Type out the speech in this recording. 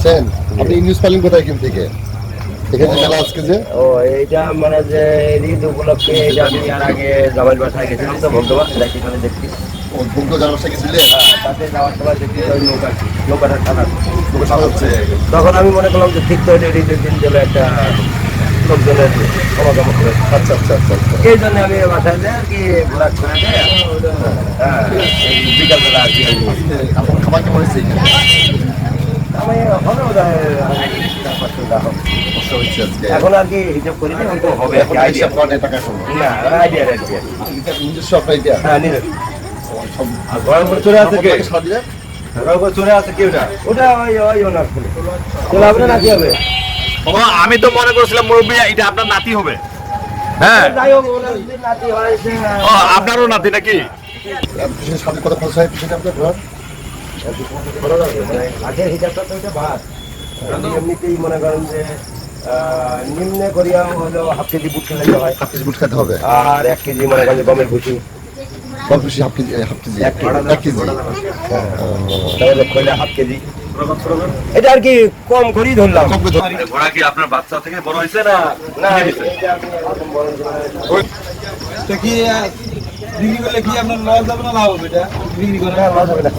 আসছেন? আপনি নিউজ পালেন কোথায় এখান থেকে? এখানে মেলা আজকে যে ও এইটা মানে যে ঈদ উপলক্ষে এইটা আমি আর আগে জামাইয়ের বাসায় গেছিলাম তো ভক্তবাদ দেখি মানে দেখছি ভুক্ত জানার সাথে গেছিলেন? তাতে যাওয়ার সময় দেখছি ওই নৌকাটা খারাপ লোকেশন হচ্ছে তখন আমি মনে করলাম যে ঠিক তো এটা ঈদের দিন গেলে একটা লোকজনের সমাগম হবে আচ্ছা আচ্ছা আচ্ছা আচ্ছা। এই জন্য আমি বাসায় যাই আর কি ঘোরা করে যাই হ্যাঁ এই বিকালবেলা আর কি আপনার খাবার কেমন হয়েছে এখানে? আমি হবে বোধ হয় কষ্ট হচ্ছে আজকে। এখন আর কি হিসাব করি না হয়তো হবে এখন হিসাব করেন টাকা সময়। না আইডিয়া আর কি এটা নিজস্ব আপনার idea? হ্যাঁ নিজের সব আর গরম করে চলে আসছে কে আপনাকে সারা দিলেন? গরম করে চলে আসছে কি ওটা ওটা ওই ওনার ছেলে চলে আসবে না কি হবে ও আমি তো মনে করছিলাম মুরব্বী এটা আপনার নাতি হবে। হ্যাঁ যাই হোক ওনার যদি নাতি হয় সে ও আপনারও নাতি নাকি? পিছনে সামনে কত খরচ হয় পিছনে আপনার ঘর? আগের হিসাবটা তো ওইটা ভাত আমি এমনিতেই মনে করেন যে নিম্নে করিয়া হলো হাফ কেজি বুট খেলাইতে হয় হাফ কেজি বুট খেতে হবে। আর 1 কেজি মনে করেন যে গমের ভুসি কম বেশি half KG half KG 1 KG 1 KG. তাহলে কইলে হাফ কেজি এটা আর কি কম করেই ধরলাম ঘোড়া কি আপনার বাচ্চা থেকে বড় হয়েছে না না কিনে দিছে? এটা আপনি প্রথম বড় তো কি বিক্রি করলে কি আপনার লস হবে না লাভ হবে এটা বিক্রি করে লস হবে না